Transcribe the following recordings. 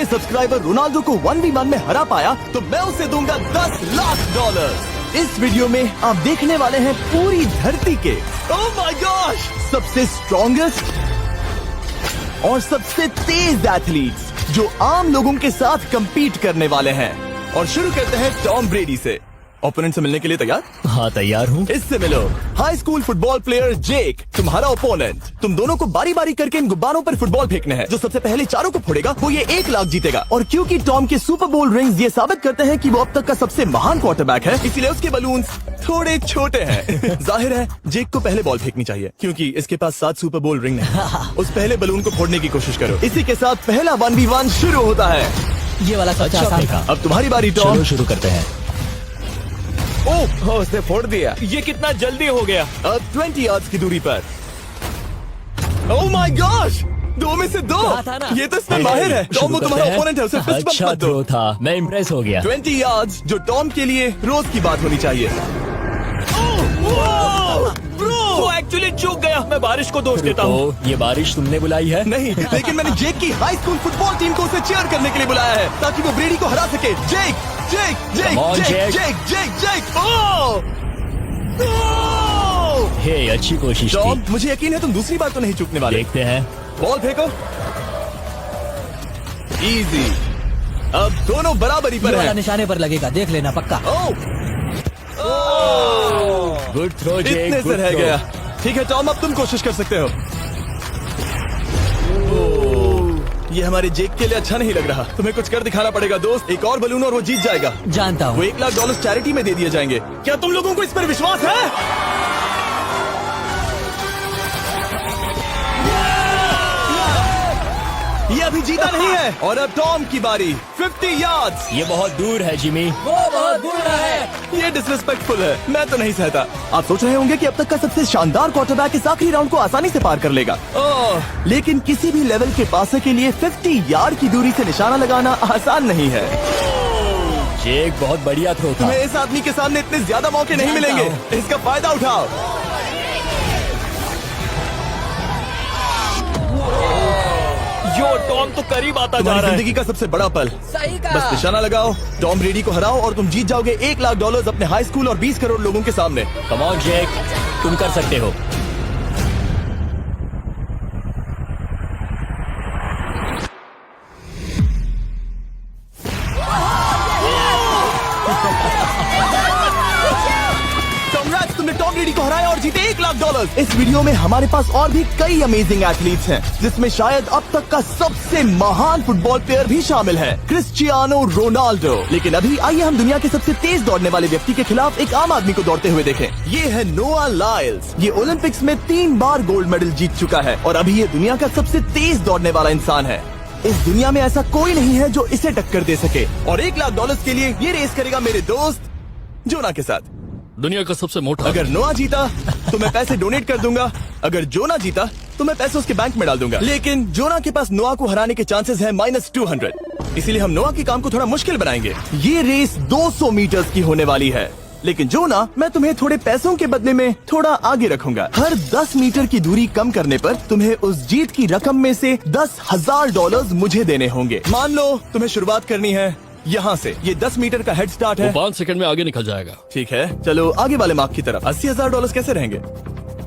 के subscriber Ronaldo को 1v1 में हरा पाया तो मैं उसे दूंगा $10 लाख। इस वीडियो में आप देखने वाले हैं पूरी धरती के ओह माय गॉश सबसे स्ट्रॉन्गेस्ट और सबसे तेज एथलीट्स जो आम लोगों के साथ compete करने वाले हैं। और शुरू करते हैं टॉम ब्रेडी से। ओपोनेंट से मिलने के लिए तैयार? हाँ तैयार हूँ। इससे मिलो। हाई स्कूल फुटबॉल प्लेयर जेक तुम्हारा ओपोनेंट। तुम दोनों को बारी बारी करके इन गुब्बारों पर फुटबॉल फेंकने हैं। जो सबसे पहले चारों को फोड़ेगा वो ये 1 लाख जीतेगा। और क्योंकि टॉम के सुपर बोल रिंग्स ये साबित करते हैं कि वो अब तक का सबसे महान क्वार्टरबैक है, इसीलिए उसके बलून्स थोड़े छोटे हैं। जाहिर है जेक को पहले बॉल फेंकनी चाहिए क्योंकि इसके पास 7 सुपर बोल रिंग है। उस पहले बलून को फोड़ने की कोशिश करो। इसी के साथ पहला 1v1 शुरू होता है। ये वाला सबसे आसान था। अब तुम्हारी बारी टॉम। शुरू करते हैं। ओह उसने फोड़ दिया। ये कितना जल्दी हो गया। अब 20 यार्ड्स की दूरी पर। ओह माय गॉश 2 में से 2। ये तो इसमें माहिर है। टॉम वो तुम्हारा ओपोनेंट है, उसे फिस्ट बम्प मत दो। था, मैं इम्प्रेस हो गया। 20 यार्ड्स जो टॉम के लिए रोज की बात होनी चाहिए। वो एक्चुअली चूक गया। मैं बारिश को दोष देता हूँ। ये बारिश तुमने बुलाई है? नहीं, लेकिन मैंने जेक की हाई स्कूल फुटबॉल टीम को उसे चीयर करने के लिए बुलाया है ताकि वो ब्रेडी को हरा सके। जेक जेक जेक जेक जेक जेक जेक हे अच्छी कोशिश टॉम थी। मुझे यकीन है तुम दूसरी बार तो नहीं चूकने वाले। देखते हैं। बॉल फेंको। इजी। अब दोनों बराबरी पर हैं। निशाने पर लगेगा, देख लेना पक्का। गुड थ्रो जेक। इतने से रह गया। ठीक है टॉम अब तुम कोशिश कर सकते हो। ये हमारे जेक के लिए अच्छा नहीं लग रहा। तुम्हें कुछ कर दिखाना पड़ेगा दोस्त। एक और बलून और वो जीत जाएगा। जानता वो हूँ। $1 लाख चैरिटी में दे दिए जाएंगे। क्या तुम लोगों को इस पर विश्वास है? ये अभी जीता नहीं है। और अब टॉम की बारी। 50 यार्ड्स। ये बहुत दूर है जिमी। वो बहुत बुरा है। ये डिसरिस्पेक्टफुल है। मैं तो नहीं सहता। आप सोच रहे होंगे कि अब तक का सबसे शानदार क्वार्टरबैक इस आखिरी राउंड को आसानी से पार कर लेगा। लेकिन किसी भी लेवल के पासे के लिए 50 यार्ड की दूरी से निशाना लगाना आसान नहीं है। जेक बहुत बढ़िया थ्रो था। तुम्हें इस आदमी के सामने इतने ज्यादा मौके नहीं मिलेंगे। इसका फायदा उठाओ। यो टॉम तो करीब आता जा तुम्हारी रहा है। जिंदगी का सबसे बड़ा पल। सही कहा। बस निशाना लगाओ, टॉम ब्रेडी को हराओ और तुम जीत जाओगे $1 लाख अपने हाई स्कूल और 20 करोड़ लोगों के सामने। कम ऑन जेक, तुम कर सकते हो। Congrats, तुमने टॉम ब्रेडी को हराया और जीते $1 लाख। इस वीडियो में हमारे पास और भी कई अमेजिंग एथलीट्स हैं, जिसमें शायद अब तक का सबसे महान फुटबॉल प्लेयर भी शामिल है, क्रिस्टियानो रोनाल्डो। लेकिन अभी आइए हम दुनिया के सबसे तेज दौड़ने वाले व्यक्ति के खिलाफ एक आम आदमी को दौड़ते हुए देखें। ये है नोआ लाइल्स। ये ओलंपिक्स में 3 बार गोल्ड मेडल जीत चुका है और अभी ये दुनिया का सबसे तेज दौड़ने वाला इंसान है। इस दुनिया में ऐसा कोई नहीं है जो इसे टक्कर दे सके। और $1 लाख के लिए ये रेस करेगा मेरे दोस्त जोना के साथ। दुनिया का सबसे मोटा। अगर नोआ जीता तो मैं पैसे डोनेट कर दूंगा। अगर जोना जीता तो मैं पैसे उसके बैंक में डाल दूंगा। लेकिन जोना के पास नोआ को हराने के चांसेस हैं -200। इसीलिए हम नोआ के काम को थोड़ा मुश्किल बनाएंगे। ये रेस 200 मीटर्स की होने वाली है। लेकिन जोना, मैं तुम्हें थोड़े पैसों के बदले में थोड़ा आगे रखूंगा। हर 10 मीटर की दूरी कम करने पर तुम्हें उस जीत की रकम में से $10,000 मुझे देने होंगे। मान लो तुम्हें शुरुआत करनी है यहाँ से। ये 10 मीटर का हेड स्टार्ट है। 5 सेकंड में आगे निकल जाएगा। ठीक है, चलो आगे वाले मार्क की तरफ। $80,000 कैसे रहेंगे?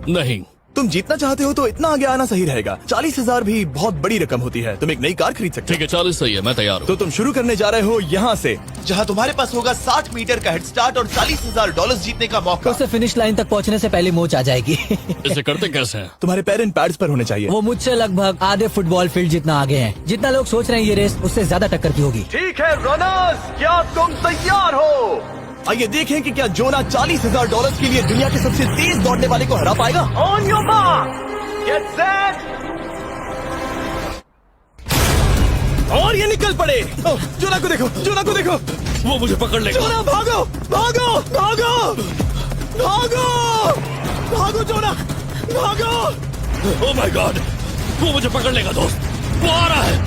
नहीं, तुम जीतना चाहते हो तो इतना आगे आना सही रहेगा। 40,000 भी बहुत बड़ी रकम होती है। तुम एक नई कार खरीद सकते ठीक है 40 सही है, मैं तैयार हो। हूँ। तो तुम शुरू करने जा रहे हो यहाँ से, जहाँ तुम्हारे पास होगा 60 मीटर का हेड स्टार्ट और $40,000 जीतने का मौका। उसे फिनिश लाइन तक पहुँचने से पहले मोच आ जाएगी। इसे करते कैसे हैं? तुम्हारे पैर इन पैड्स पर होने चाहिए। वो मुझसे लगभग आधे फुटबॉल फील्ड जितना आगे हैं। जितना लोग सोच रहे हैं ये रेस उससे ज्यादा टक्कर की होगी। ठीक है रनर्स, क्या तुम तैयार हो? आइए देखें कि क्या जोना $40,000 के लिए दुनिया के सबसे तेज दौड़ने वाले को हरा पाएगा। On your mark, get set, और ये निकल पड़े। जोना को देखो, जोना को देखो। वो मुझे पकड़ लेगा। जोना भागो, भागो, भागो, भागो, भागो जोना, भागो। ओह माय गॉड, वो मुझे पकड़ लेगा दोस्त। वो आ रहा है,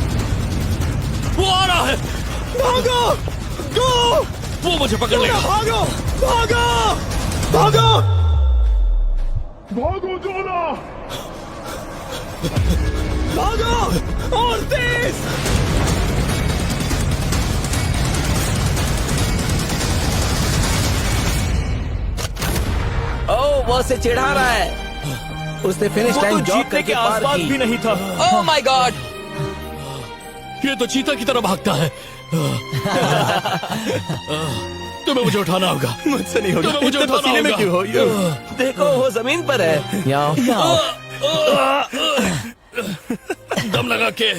वो आ रहा है। भागो, गो, वो मुझे पकड़ लेगा। भागो, भागो, भागो, भागो जोना। भागो और तेज। उसे चिढ़ा रहा है। उसने फिनिश वो तो लाइन जॉग जीतने करके के पार आसपास की। भी नहीं था। Oh my God! ये तो चीता की तरह भागता है। तुम्हें मुझे उठाना होगा। मुझसे नहीं होगा। तुम्हें मुझे इतने उठाना पसीने में होगा। क्यों हो यू? देखो वो जमीन पर है। याओ। दम लगा के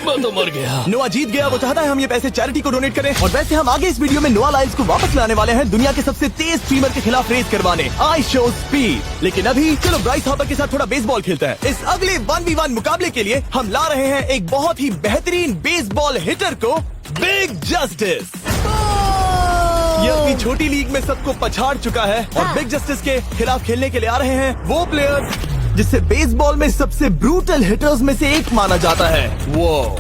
मैं तो मर गया। नोआ जीत गया। वो चाहता है हम ये पैसे चैरिटी को डोनेट करें। और वैसे हम आगे इस वीडियो में नोआ लाइल्स को वापस लाने वाले हैं दुनिया के सबसे तेज स्ट्रीमर के खिलाफ रेस करवाने, आई शो स्पीड। लेकिन अभी चलो ब्राइस हार्पर के साथ थोड़ा बेसबॉल खेलते हैं। इस अगले 1v1 मुकाबले के लिए हम ला रहे हैं एक बहुत ही बेहतरीन बेसबॉल हिटर को, बिग जस्टिस। ये अपनी छोटी लीग में सबको पछाड़ चुका है और बिग जस्टिस के खिलाफ खेलने के लिए आ रहे हैं वो प्लेयर जिसे बेसबॉल में सबसे ब्रूटल हिटर्स में से एक माना जाता है। वो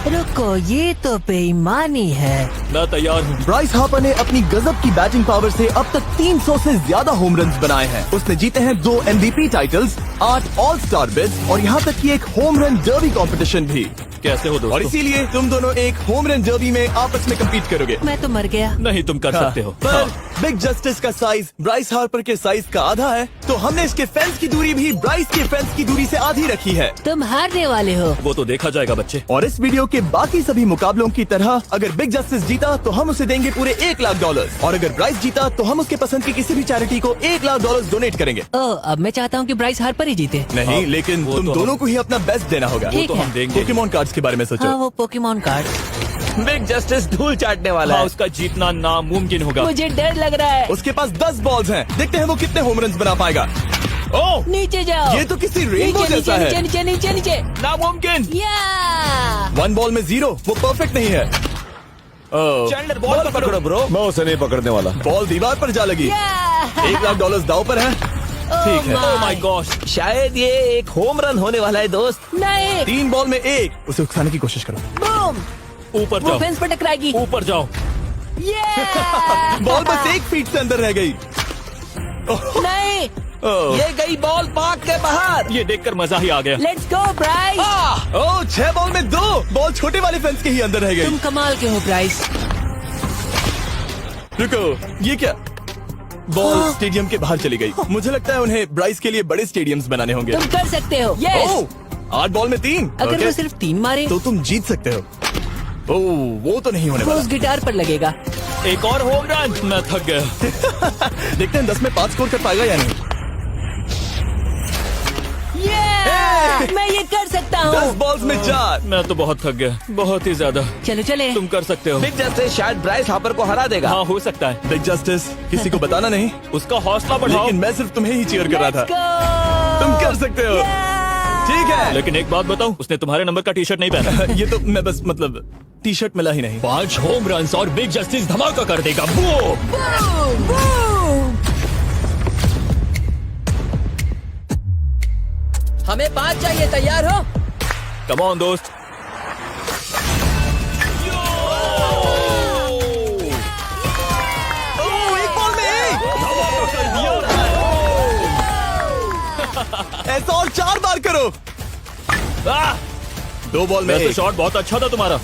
रुको, ये तो बेईमानी है। मैं तैयार हूँ। ब्राइस हार्पर ने अपनी गजब की बैटिंग पावर से अब तक 300 से ज्यादा होम रन्स बनाए हैं। उसने जीते हैं 2 MVP titles, 8 all star bids और यहाँ तक कि एक होम रन डर्बी कंपटीशन भी। कैसे हो और दोस्तों? इसीलिए तुम दोनों एक होम रन डर्बी में आपस में कम्पीट करोगे। मैं तो मर गया। नहीं, तुम कर सकते हो। पर बिग जस्टिस का साइज ब्राइस हार्पर के साइज का आधा है, तो हमने इसके फेंस की दूरी भी ब्राइस के फेंस की दूरी से आधी रखी है। तुम हारने वाले हो। वो तो देखा जाएगा बच्चे। और इस वीडियो के बाकी सभी मुकाबलों की तरह अगर बिग जस्टिस जीता तो हम उसे देंगे पूरे $1 लाख और अगर ब्राइस जीता तो हम उसके पसंद की किसी भी चैरिटी को $1 लाख डोनेट करेंगे। ओ, अब मैं चाहता हूँ कि ब्राइस हार्पर ही जीते। नहीं, लेकिन वो तुम तो दोनों को ही अपना बेस्ट देना होगा। ठीक तो है। हम देंगे। पोकेमॉन कार्ड्स के बारे में सोचो। हाँ, वो पोकेमॉन कार्ड। बिग जस्टिस धूल चाटने वाला हाँ, है। उसका जीतना नामुमकिन होगा। मुझे डर लग रहा है। उसके पास 10 बॉल्स हैं। देखते हैं वो कितने होम रन बना पाएगा। ओह, नीचे जाओ। ये तो किसी रेनबो नीचे जैसा नीचे है। नीचे नीचे नीचे नामुमकिन। या 1 बॉल में 0, वो परफेक्ट नहीं है। चैंडलर बॉल पकड़ो ब्रो। मैं उसे नहीं पकड़ने वाला। बॉल दीवार पर जा लगी। $1 लाख दाव पर है। ठीक है। Oh my gosh. शायद ये एक होम रन होने वाला है दोस्त। नहीं। 3 बॉल में 1, उसे उकसाने की कोशिश करो। बूम। ऊपर वो जाओ, फेंस पर टकराएगी। ऊपर जाओ। बॉल बस 1 फीट से अंदर रह गई। नहीं। ये गई बॉल पार्क के बाहर। ये देखकर मजा ही आ गया। Let's go Bryce. Oh, 6 ball में 2, बॉल छोटे वाले फेंस के ही अंदर रह गई। तुम कमाल के हो ब्राइस। रुको, ये क्या? बॉल स्टेडियम के बाहर चली गई। मुझे लगता है उन्हें ब्राइस के लिए बड़े स्टेडियम्स बनाने होंगे। तुम कर सकते हो। यस। ओह, 8 बॉल में 3। अगर ओके, वो सिर्फ 3 मारे तो तुम जीत सकते हो। ओह, वो तो नहीं होने वो वाला। उस गिटार पर लगेगा। एक और होम रन। मैं थक गया। देखते हैं 10 में 5 स्कोर कर पाएगा या नहीं। मैं ये कर सकता 10 हूँ। बॉल्स में 4। मैं तो बहुत थक गया, बहुत ही ज्यादा। चलो चले। तुम कर सकते हो। बिग जस्टिस शायद ब्राइस हार्पर को हरा देगा। हाँ, हो सकता है। बिग जस्टिस, किसी को बताना नहीं, उसका हौसला बढ़ाओ। लेकिन मैं सिर्फ तुम्हें ही चीयर कर रहा Let's था। go! तुम कर सकते हो। ठीक है। लेकिन एक बात बताऊं, उसने तुम्हारे नंबर का टी शर्ट नहीं पहना। ये तो मैं बस मतलब टी शर्ट मिला ही नहीं। 5 होम रन और बिग जस्टिस धमाका कर देगा। वो हमें 5 चाहिए। तैयार हो? कम ऑन दोस्त। ओह, 1 बॉल में 1। ऐसा और 4 बार करो। 2 बॉल में वैसे 1। शॉट बहुत अच्छा था तुम्हारा।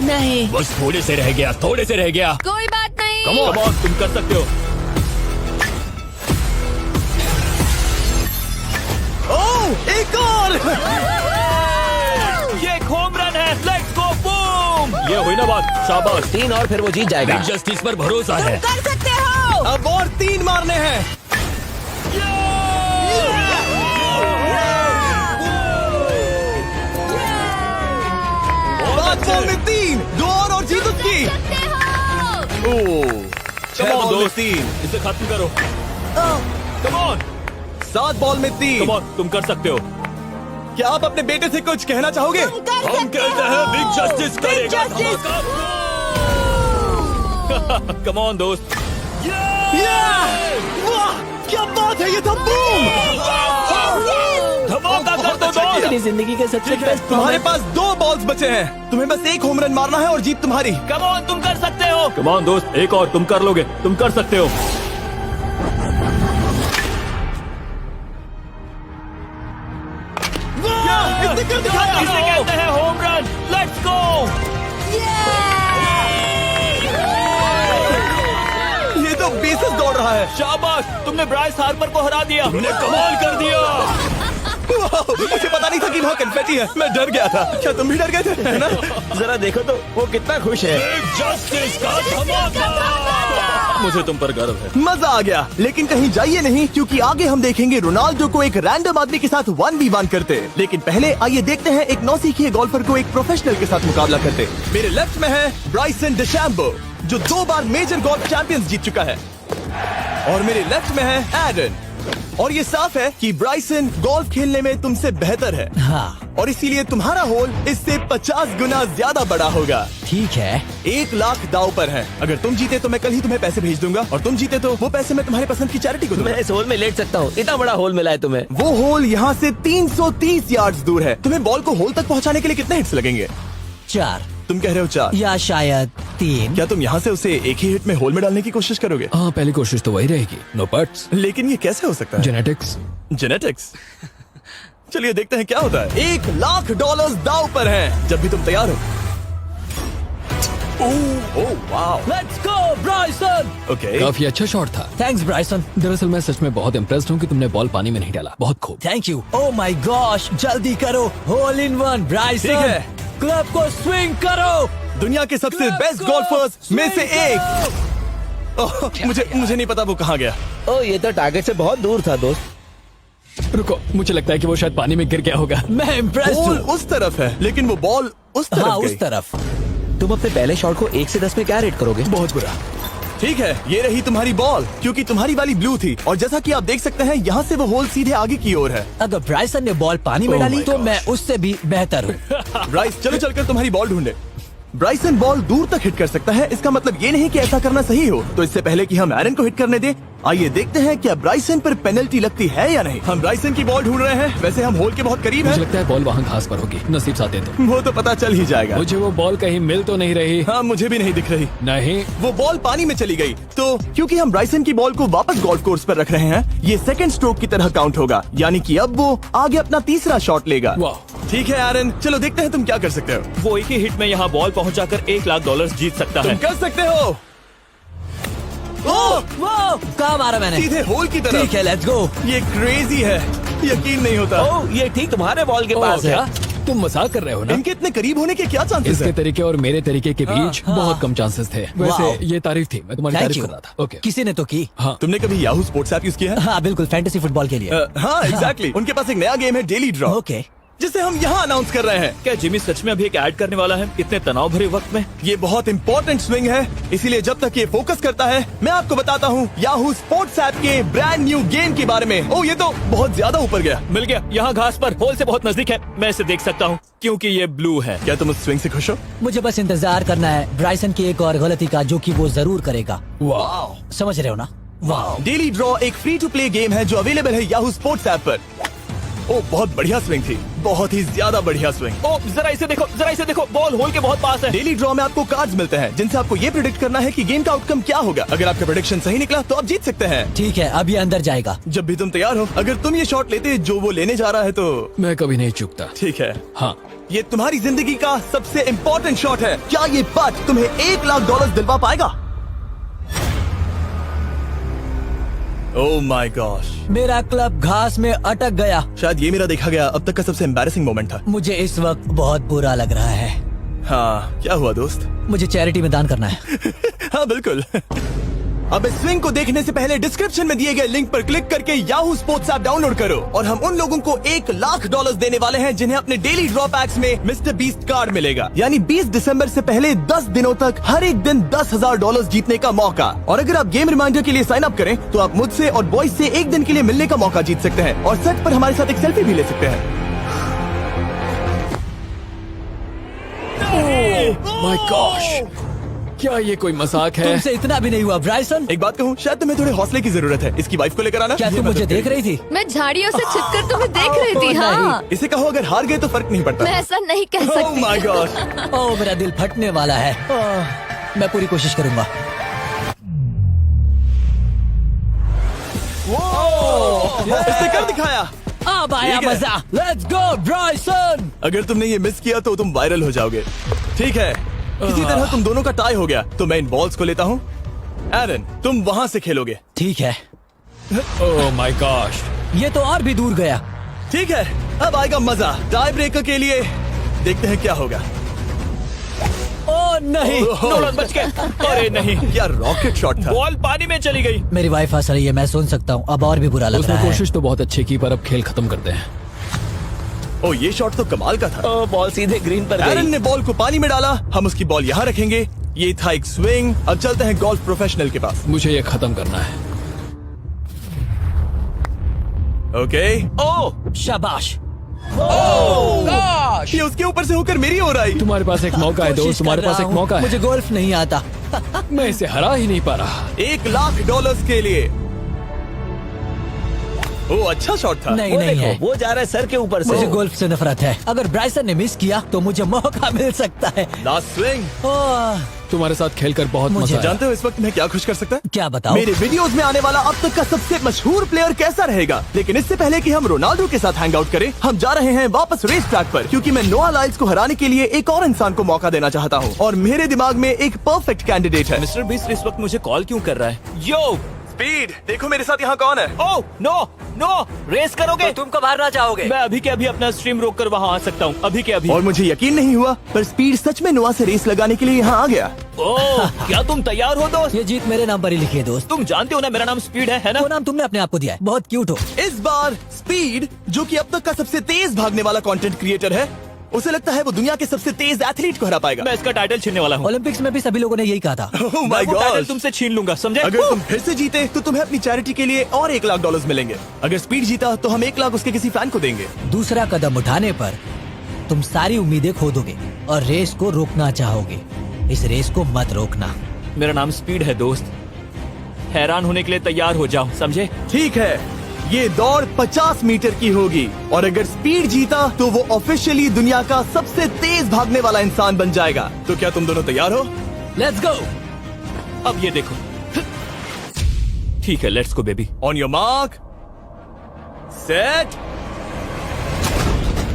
नहीं। बस थोड़े से रह गया, थोड़े से रह गया। कोई बात नहीं। कम ऑन, तुम कर सकते हो। ओह, एक और। ये एक होम रन है। Let's go, boom. ये हुई ना बात। शाबाश। 3 और फिर वो जीत जाएगा। बिग जस्टिस पर भरोसा है। कर सकते हो। अब और 3 मारने हैं। 5 बॉल में 3, 2 और जीत उसकी। ओह, 6 बॉल में 3, इसे खत्म करो। कम ऑन, 7 बॉल में 3। कम ऑन, तुम कर सकते हो। क्या आप अपने बेटे से कुछ कहना चाहोगे? हम कहते हैं बिग जस्टिस करेगा धमाका। कम ऑन दोस्त। वाह, क्या बात है, ये तो बूम। धमाका कर दो दोस्त। मेरी जिंदगी का सबसे बेस्ट तुम्हारे पास 2 बॉल्स बचे हैं। तुम्हें बस 1 होम रन मारना है और जीत तुम्हारी। कम ऑन, तुम कर सकते हो। कम ऑन दोस्त, एक और, तुम कर लोगे, तुम कर सकते हो। इतने कर दिखाया। इसे कहते हैं होम रन। Let's go. रहा है। शाबाश, तुमने ब्राइस हार्पर को हरा दिया। तुमने कमाल कर दिया। मुझे पता नहीं था कि वहाँ कन्फेटी है। मैं डर गया था। क्या तुम भी डर गए थे? है ना? जरा देखो तो वो कितना खुश है। जस्टिस का धमाका। मुझे तुम पर गर्व है। मजा आ गया। लेकिन कहीं जाइए नहीं, क्योंकि आगे हम देखेंगे रोनाल्डो को एक रैंडम आदमी के साथ 1v1 करते। लेकिन पहले आइए देखते हैं एक नौसिखिए गोल्फर को एक प्रोफेशनल के साथ मुकाबला करते। मेरे लेफ्ट में है ब्राइसन डिशैम्बो, जो 2 बार मेजर गोल्फ चैंपियंस जीत चुका है, और मेरे लेफ्ट में है एरन। और ये साफ है कि ब्राइसन गोल्फ खेलने में तुमसे बेहतर है, हाँ और इसीलिए तुम्हारा होल इससे 50 गुना ज्यादा बड़ा होगा। ठीक है। 1 लाख दाव पर है। अगर तुम जीते तो मैं कल ही तुम्हें पैसे भेज दूंगा, और तुम जीते तो वो पैसे मैं तुम्हारे पसंद की चैरिटी को दूंगा। मैं इस होल में लेट सकता हूँ, इतना बड़ा होल मिला है तुम्हें। वो होल यहाँ से 330 यार्ड्स दूर है। तुम्हें बॉल को होल तक पहुँचाने के लिए कितने हिट्स लगेंगे? 4 तुम कह रहे हो 4? या शायद 3। क्या तुम यहाँ से उसे एक ही हिट में होल में डालने की कोशिश करोगे? हाँ, पहली कोशिश तो वही रहेगी। नो पट्स। लेकिन ये कैसे हो सकता है? जेनेटिक्स। जेनेटिक्स। चलिए देखते हैं क्या होता है। $1 लाख दाव पर है, जब भी तुम तैयार हो। Oh wow, let's go Bryson. Okay. काफी अच्छा शॉट था। Thanks Bryson. दरअसल मैं सच में बहुत इम्प्रेस्ड हूँ कि तुमने बॉल पानी में नहीं डाला। बहुत खूब। Thank you. Oh my gosh, जल्दी करो। होल इन 1 ब्राइसन। ठीक है। क्लब को स्विंग करो। दुनिया के सबसे बेस्ट गोल्फर्स में से एक। ओह, मुझे नहीं पता वो कहाँ गया। ओ, ये तो टारगेट से बहुत दूर था दोस्त। रुको, मुझे लगता है कि वो शायद पानी में गिर गया होगा। मैं इम्प्रेस्ड बॉल हूँ। उस तरफ है, लेकिन वो बॉल उस तरफ हाँ, गई। उस तरफ। तुम अपने पहले शॉट को 1 से 10 में क्या रेट करोगे? बहुत बुरा। ठीक है, ये रही तुम्हारी बॉल, क्योंकि तुम्हारी वाली ब्लू थी, और जैसा कि आप देख सकते हैं यहाँ से वो होल सीधे आगे की ओर है। अगर ब्राइसन ने बॉल पानी में Oh डाली my तो gosh. मैं उससे भी बेहतर हूँ। ब्राइस, चलो चलकर तुम्हारी बॉल ढूंढे। ब्राइसन बॉल दूर तक हिट कर सकता है, इसका मतलब ये नहीं कि ऐसा करना सही हो। तो इससे पहले कि हम एरन को हिट करने दें, आइए देखते हैं क्या ब्राइसन पर पेनल्टी लगती है या नहीं। हम ब्राइसन की बॉल ढूंढ रहे हैं। वैसे हम होल के बहुत करीब मुझे हैं। लगता है बॉल वहाँ घास पर होगी। नसीब साथ दे तो। वो तो पता चल ही जाएगा। मुझे वो बॉल कहीं मिल तो नहीं रही। हाँ, मुझे भी नहीं दिख रही। नहीं। वो बॉल पानी में चली गई। तो क्योंकि हम ब्राइसन की बॉल को वापस गोल्फ कोर्स पर रख रहे हैं, ये सेकंड स्ट्रोक की तरह काउंट होगा, यानी कि अब वो आगे अपना तीसरा शॉट लेगा। वाह। ठीक है एरन, चलो देखते हैं तुम क्या कर सकते हो। वो एक ही हिट में यहाँ बॉल पहुँचाकर $1 लाख जीत सकता तुम है। कर सकते हो। ओह, वो कहाँ मारा मैंने? सीधे होल की तरफ। ठीक है, लेट्स गो। ये क्रेजी है, यकीन नहीं होता। ओ, ये ठीक तुम्हारे बॉल के पास क्या? है। तुम मजाक कर रहे हो ना? इनके इतने करीब होने के क्या चांसेस इसके हैं? तरीके और मेरे तरीके के बीच हाँ। बहुत कम चांसेस थे। वैसे वाओ। ये तारीफ थी, मैं तुम्हारी थैंक तारीफ यू। कर रहा था। ओके। किसी ने तो की। हाँ। तुमने कभी याहू स्पोर्ट्स ऐप यूज किया है? हाँ बिल्कुल, फैंटेसी फुटबॉल के लिए। हाँ, एग्जैक्टली। उनके पास एक नया गेम है, डेली ड्रॉ, ओके। जिसे हम यहाँ अनाउंस कर रहे हैं। क्या जिमी सच में अभी एक ऐड करने वाला है इतने तनाव भरे वक्त में? ये बहुत इंपॉर्टेंट स्विंग है, इसीलिए जब तक ये फोकस करता है, मैं आपको बताता हूँ याहू स्पोर्ट्स ऐप के ब्रांड न्यू गेम के बारे में। ओह, ये तो बहुत ज्यादा ऊपर गया। मिल गया, यहाँ घास पर होल से बहुत नजदीक है। मैं इसे देख सकता हूँ क्योंकि ये ब्लू है। क्या तुम उस स्विंग से खुश हो? मुझे बस इंतजार करना है ब्राइसन की एक और गलती का, जो कि वो जरूर करेगा। वाह। समझ रहे हो ना? वाह। डेली ड्रॉ एक फ्री टू प्ले गेम है जो अवेलेबल है याहू स्पोर्ट्स ऐप पर। ओह, बहुत बढ़िया स्विंग थी, बहुत ही ज्यादा बढ़िया स्विंग। ओ, जरा इसे देखो, बॉल होल के बहुत पास है। डेली ड्रॉ में आपको कार्ड्स मिलते हैं, जिनसे आपको ये प्रेडिक्ट करना है कि गेम का आउटकम क्या होगा। अगर आपका प्रेडिक्शन सही निकला तो आप जीत सकते हैं। ठीक है, अब ये अंदर जाएगा। जब भी तुम तैयार हो, अगर तुम ये शॉट लेते जो वो लेने जा रहा है तो मैं कभी नहीं चूकता। ठीक है। हाँ। ये तुम्हारी जिंदगी का सबसे इम्पोर्टेंट शॉट है। क्या ये पट तुम्हें $1 लाख दिलवा पाएगा? ओह माय गॉश, मेरा क्लब घास में अटक गया। शायद ये मेरा देखा गया अब तक का सबसे एम्बैरेसिंग मोमेंट था। मुझे इस वक्त बहुत बुरा लग रहा है। हाँ, क्या हुआ दोस्त? मुझे चैरिटी में दान करना है। हाँ बिल्कुल। अब इस स्विंग को देखने से पहले डिस्क्रिप्शन में दिए गए लिंक पर क्लिक करके याहू स्पोर्ट्स ऐप डाउनलोड करो, और हम उन लोगों को $1 लाख देने वाले हैं जिन्हें अपने डेली ड्रॉ पैक्स में मिस्टर बीस्ट कार्ड मिलेगा। यानी 20 दिसंबर से पहले 10 दिनों तक हर एक दिन $10,000 जीतने का मौका। और अगर आप गेम रिमाइंडर के लिए साइन अप करें तो आप मुझसे और बॉयज से एक दिन के लिए मिलने का मौका जीत सकते हैं, और सेट पर हमारे साथ एक सेल्फी भी ले सकते हैं। माय गॉश, क्या ये कोई मजाक है? तुमसे इतना भी नहीं हुआ ब्राइसन। एक बात कहूँ, शायद तुम्हें थोड़े हौसले की जरूरत है। इसकी वाइफ को लेकर आना। क्या ये तुम मुझे मदद देख करेगी। रही थी? मैं झाड़ियों से छिपकर तुम्हें देख रही थी। हाँ, इसे कहो अगर हार गए तो फर्क नहीं पड़ता। मैं ऐसा नहीं कह ओह सकती। My God. ओह, मेरा दिल फटने वाला है। मैं पूरी कोशिश करूंगा। इसने कर दिखाया। अब आया ठीक है। मजा। Let's go Bryson. अगर तुमने ये मिस किया तो तुम वायरल हो जाओगे। ठीक है, इसी तरह तुम दोनों का टाई हो गया, तो मैं इन बॉल्स को लेता हूँ एरन, तुम वहाँ से खेलोगे। ठीक है, ओह माय गॉश, ये तो और भी दूर गया। ठीक है, अब आएगा मजा। टाई ब्रेकर के लिए देखते हैं क्या होगा। ओ नहीं, नोलन बच गए। अरे नहीं, क्या रॉकेट शॉट था। बॉल पानी में चली गई। मेरी वाइफ हंस रही है, मैं सुन सकता हूँ। अब और भी बुरा लग उसने रहा है। कोशिश तो बहुत अच्छी की, पर अब खेल खत्म करते हैं। ओ, ये शॉट तो कमाल का था। ओ, बॉल सीधे ग्रीन पर एरन गई। ने बॉल को पानी में डाला, हम उसकी बॉल यहाँ रखेंगे। ये था एक स्विंग। अब चलते हैं गोल्फ प्रोफेशनल के पास। मुझे ये खत्म करना है। ओके। ओ शाबाश। ये उसके ऊपर से होकर मेरी ओर आई। तुम्हारे पास एक मौका है दोस्त, कोशिश तुम्हारे कर पास रहा एक हूँ। मौका है। मुझे गोल्फ नहीं आता। मैं इसे हरा ही नहीं पा रहा। $1,00,000 के लिए। ओ, अच्छा शॉट था। नहीं वो नहीं देखो, है। वो जा रहा है सर के ऊपर से। मुझे गोल्फ से नफरत है। अगर ब्राइसन ने मिस किया तो मुझे मौका मिल सकता है। Last swing. ओह, तुम्हारे साथ खेलकर बहुत मुझे मजा आया। जानते हो इस वक्त मैं क्या खुश कर सकता है? क्या बताओ? मेरे वीडियोस में आने वाला अब तक का सबसे मशहूर प्लेयर कैसा रहेगा। लेकिन इससे पहले कि हम रोनाल्डो के साथ हैंग आउट करें, हम जा रहे हैं वापस रेस ट्रैक पर, क्योंकि मैं नोआ लाइल्स को हराने के लिए एक और इंसान को मौका देना चाहता हूँ। और मेरे दिमाग में एक परफेक्ट कैंडिडेट है। मिस्टर बीस्ट इस वक्त मुझे कॉल क्यों कर रहा है? यो, स्पीड, देखो मेरे साथ यहाँ कौन है। ओ नो नो, रेस करोगे? तुम कब हारना चाहोगे? मैं अभी के अभी अपना स्ट्रीम रोक कर वहाँ आ सकता हूँ, अभी के अभी। और मुझे यकीन नहीं हुआ, पर स्पीड सच में नोआ से रेस लगाने के लिए यहाँ आ गया। ओह, क्या तुम तैयार हो दोस्त? ये जीत मेरे नाम पर ही लिखी है दोस्त। तुम जानते हो ना मेरा नाम स्पीड है ना? वो नाम तुमने अपने आप को दिया है। बहुत क्यूट हो। इस बार स्पीड, जो कि अब तक का सबसे तेज भागने वाला कंटेंट क्रिएटर है, उसे लगता है वो दुनिया के सबसे तेज एथलीट को हरा पाएगा। मैं इसका टाइटल छीनने वाला हूँ। ओलंपिक्स में भी सभी लोगों ने यही कहा था। Oh मैं my वो टाइटल gosh! तुमसे छीन लूंगा, समझे? अगर तुम फिर से जीते तो तुम्हें अपनी चैरिटी के लिए और $1,00,000 मिलेंगे। अगर स्पीड जीता तो हम 1,00,000 उसके किसी फैन को देंगे। दूसरा कदम उठाने पर तुम सारी उम्मीदें खो दोगे और रेस को रोकना चाहोगे। इस रेस को मत रोकना। मेरा नाम स्पीड है दोस्त, हैरान होने के लिए तैयार हो जाओ, समझे? ठीक है, ये दौड़ 50 मीटर की होगी और अगर स्पीड जीता तो वो ऑफिशियली दुनिया का सबसे तेज भागने वाला इंसान बन जाएगा। तो क्या तुम दोनों तैयार हो? Let's go. अब ये देखो। ठीक है, let's go baby. On your mark, set.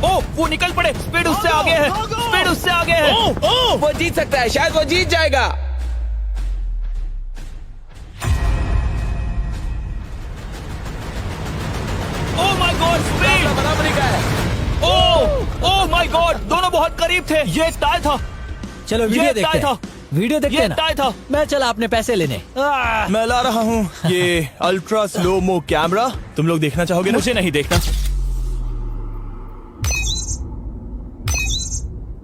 Oh, वो निकल पड़े। स्पीड उससे आगे है, स्पीड उससे आगे है। वो जीत सकता है, शायद वो जीत जाएगा। ओह माय गॉड, स्पीड बराबरी का है। ओह माय गॉड, दोनों बहुत करीब थे। ये टाई था। चलो वीडियो ये देखते टाई था। हैं। वीडियो देखते ये हैं ना। टाई था। मैं चला अपने पैसे लेने। मैं ला रहा हूँ ये अल्ट्रा स्लो मो कैमरा। तुम लोग देखना चाहोगे ना? मुझे नहीं देखना।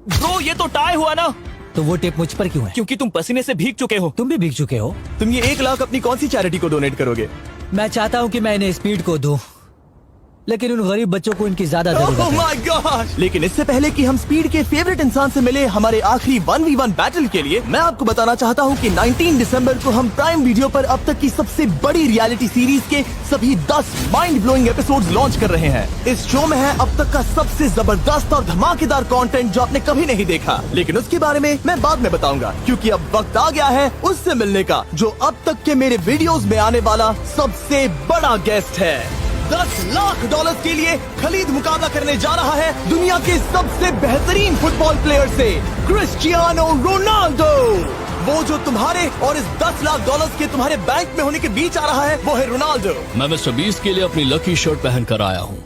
ब्रो, ये तो टाई हुआ ना? तो वो टेप मुझ पर क्यों है? क्योंकि तुम पसीने से भीग चुके हो। तुम भी भीग चुके हो। तुम ये 1,00,000 अपनी कौन सी चैरिटी को डोनेट करोगे? मैं चाहता हूँ कि मैं इन्हें स्पीड को दूं, लेकिन उन गरीब बच्चों को इनकी ज्यादा जरूरत Oh है। my God! लेकिन इससे पहले कि हम स्पीड के फेवरेट इंसान से मिले हमारे आखिरी 1v1 बैटल के लिए, मैं आपको बताना चाहता हूँ कि 19 दिसंबर को हम प्राइम वीडियो पर अब तक की सबसे बड़ी रियलिटी सीरीज के सभी 10 माइंड ब्लोइंग एपिसोड्स लॉन्च कर रहे हैं। इस शो में है अब तक का सबसे जबरदस्त और धमाकेदार कंटेंट जो आपने कभी नहीं देखा, लेकिन उसके बारे में मैं बाद में बताऊंगा, क्योंकि अब वक्त आ गया है उससे मिलने का जो अब तक के मेरे वीडियोस में आने वाला सबसे बड़ा गेस्ट है। $10,00,000 के लिए खलीद मुकाबला करने जा रहा है दुनिया के सबसे बेहतरीन फुटबॉल प्लेयर से, क्रिस्टियानो रोनाल्डो। वो जो तुम्हारे और इस $10,00,000 के तुम्हारे बैंक में होने के बीच आ रहा है, वो है रोनाल्डो। मैं मिस्टर बीस्ट के लिए अपनी लकी शर्ट पहन कर आया हूँ।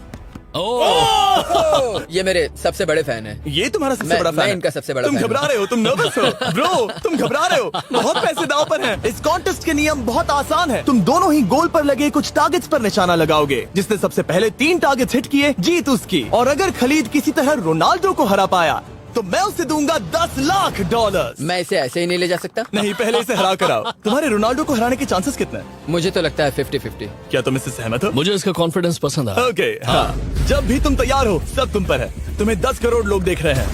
ये मेरे सबसे बड़े फैन हैं। ये तुम्हारा सबसे मैं- बड़ा फैन मैं है। इनका सबसे बड़ा तुम फैन घबरा हूँ। रहे हो, तुम नर्वस हो ब्रो, तुम घबरा रहे हो। बहुत पैसे दांव पर हैं। इस कॉन्टेस्ट के नियम बहुत आसान है। तुम दोनों ही गोल पर लगे कुछ टारगेट्स पर निशाना लगाओगे। जिसने सबसे पहले 3 टारगेट्स हिट किए, जीत उसकी। और अगर खलीद किसी तरह रोनाल्डो को हरा पाया तो मैं उसे दूंगा $10,00,000। मैं इसे ऐसे ही नहीं ले जा सकता। नहीं, पहले इसे हरा कर आओ। तुम्हारे रोनाल्डो को हराने के चांसेस कितने हैं? मुझे तो लगता है 50-50। क्या तुम इससे सहमत हो? मुझे इसका कॉन्फिडेंस पसंद आया। ओके, हाँ। जब भी तुम तैयार हो, सब तुम पर है। तुम्हें 10 करोड़ लोग देख रहे हैं।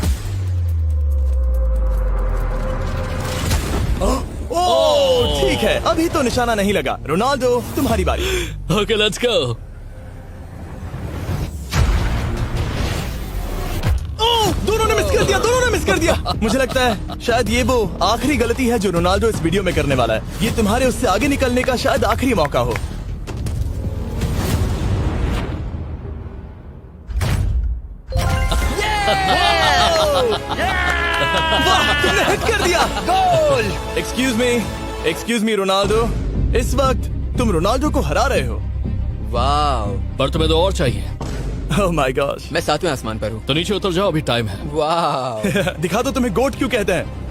ओह, ठीक है, अभी तो निशाना नहीं लगा। रोनाल्डो, तुम्हारी बारी। Okay, let's go. दोनों ने मिस कर दिया, दोनों ने मिस कर दिया। मुझे लगता है शायद ये वो आखिरी गलती है जो रोनाल्डो इस वीडियो में करने वाला है। ये तुम्हारे उससे आगे निकलने का शायद आखिरी मौका हो। वाह, तुमने हिट कर दिया। Goal. Excuse me, excuse me Ronaldo, इस वक्त तुम रोनाल्डो को हरा रहे हो। वाह, पर तुम्हें तो और चाहिए, ओह माय गॉड। मैं 7वें आसमान पर हूँ। तो नीचे उतर जाओ, अभी टाइम है। वाह, दिखा दो तुम्हें गोट क्यों कहते हैं।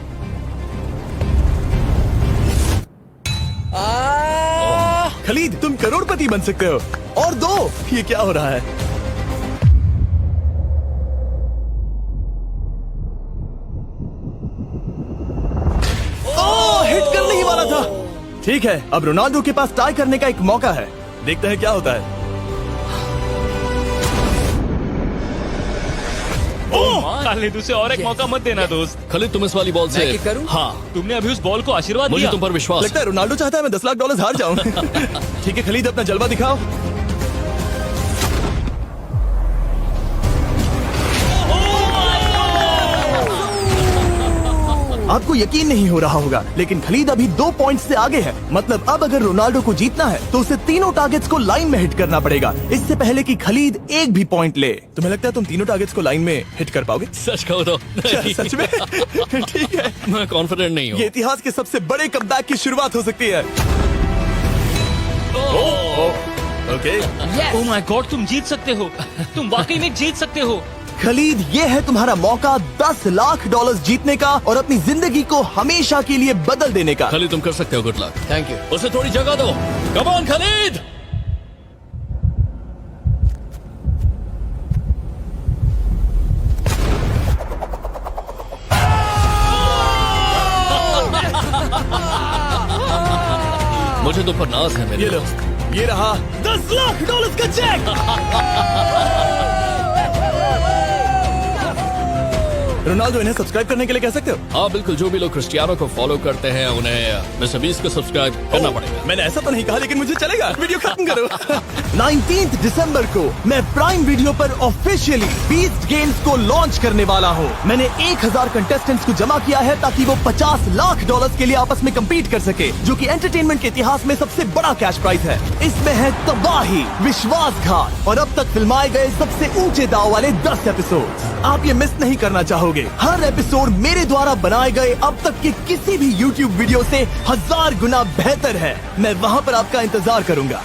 खलीद, तुम करोड़पति बन सकते हो। और दो, ये क्या हो रहा है? ओह, हिट करने ही वाला था। ठीक है, अब रोनाल्डो के पास टाई करने का एक मौका है। देखते हैं क्या होता है। खालिद, उसे और एक मौका मत देना दोस्त। खालिद, तुम इस वाली बॉल मैं से किक करूं? हाँ, तुमने अभी उस बॉल को आशीर्वाद मुझे दिया। तुम पर विश्वास लगता है रोनाल्डो चाहता है मैं $10 लाख हार जाऊं। ठीक है खलीद, अपना जलवा दिखाओ। आपको यकीन नहीं हो रहा होगा, लेकिन खलीद अभी 2 पॉइंट से आगे है। मतलब अब अगर रोनाल्डो को जीतना है तो उसे तीनों टारगेट्स को लाइन में हिट करना पड़ेगा, इससे पहले कि खलीद एक भी पॉइंट ले। तुम्हें लगता है तुम तीनों टारगेट्स को लाइन में हिट कर पाओगे? सच कहो तो नहीं। सच में? ठीक है, मैं कॉन्फिडेंट नहीं हूँ। ये इतिहास के सबसे बड़े कमबैक की शुरुआत हो सकती है। ओके, ओह माय गॉड, तुम जीत सकते हो। तुम वाकई में जीत सकते हो। खलीद, ये है तुम्हारा मौका $10 लाख जीतने का और अपनी जिंदगी को हमेशा के लिए बदल देने का। खालिद, तुम कर सकते हो। Good luck. Thank you. उसे थोड़ी जगह दो। Come on Khalid. मुझे तुम पर नाज है मेरे ये लो, दोस्त। ये रहा $10 लाख का चेक। रोनाल्डो, इन्हें सब्सक्राइब करने के लिए कह सकते हो? हाँ बिल्कुल, जो भी लोग क्रिस्टियानो को फॉलो करते हैं उन्हें मिस्टर बीस्ट को सब्सक्राइब करना पड़ेगा। मैंने ऐसा तो नहीं कहा, लेकिन मुझे चलेगा। वीडियो खत्म करो। 19 दिसंबर को मैं प्राइम वीडियो पर ऑफिशियली बीस्ट गेम्स को लॉन्च करने वाला हूँ। मैंने 1000 कंटेस्टेंट्स को जमा किया है ताकि वो $50 लाख के लिए आपस में कम्पीट कर सके, जो कि एंटरटेनमेंट के इतिहास में सबसे बड़ा कैश प्राइज है। इसमें है तबाही, विश्वासघात और अब तक फिल्माए गए सबसे ऊंचे दाव वाले 10 एपिसोड। आप ये मिस नहीं करना चाहोगे। हर एपिसोड मेरे द्वारा बनाए गए अब तक के किसी भी YouTube वीडियो से 1000 गुना बेहतर है। मैं वहाँ पर आपका इंतजार करूंगा।